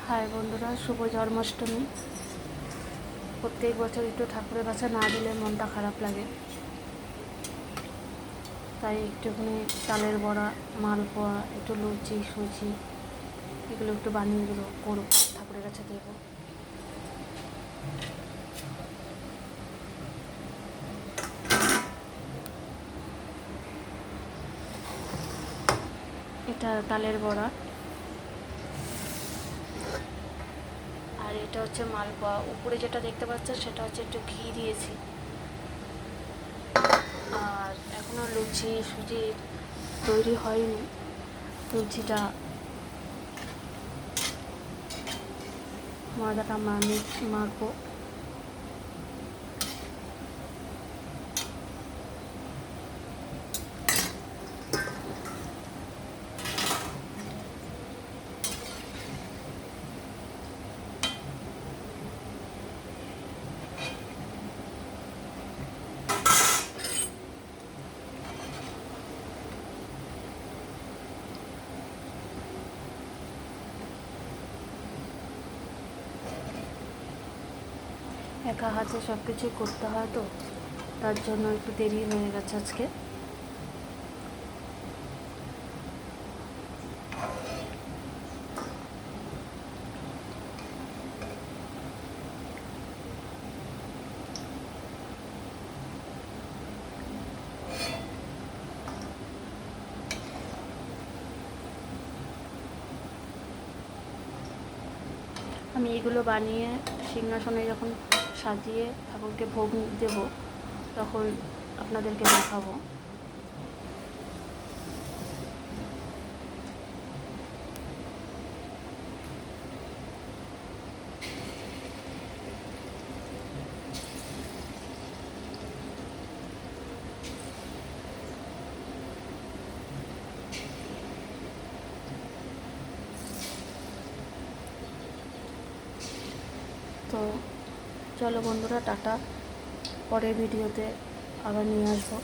High বন্ধুরা, শুভ জন্মাষ্টমী। প্রত্যেক বছর একটু ঠাকুরের কাছে না দিলে মনটা খারাপ লাগে, তাই একটুখানি তালের বড়া, মালপোয়া, একটু লুচি সুজি এগুলো একটু বানিয়ে করবো, ঠাকুরের কাছে দেবো। এটা তালের বড়া, আর এটা হচ্ছে মালপোয়া। উপরে যেটা দেখতে পাচ্ছেন সেটা হচ্ছে একটু ঘি দিয়েছি। আর এখনও লুচি সুজি তৈরি হয়নি। লুচিটা ময়দাটা মাখবো। একা হাতে সব কিছু করতে হয়, তো তার জন্য একটু দেরি হয়ে গেছে আজকে। আমি এগুলো বানিয়ে সিংহাসনে যখন সাজিয়ে ঠাকুরকে ভোগ দেব, তখন আপনাদেরকে দেখাবো। তো চলো বন্ধুরা, টাটা। পরের ভিডিওতে আবার নিয়ে আসবো।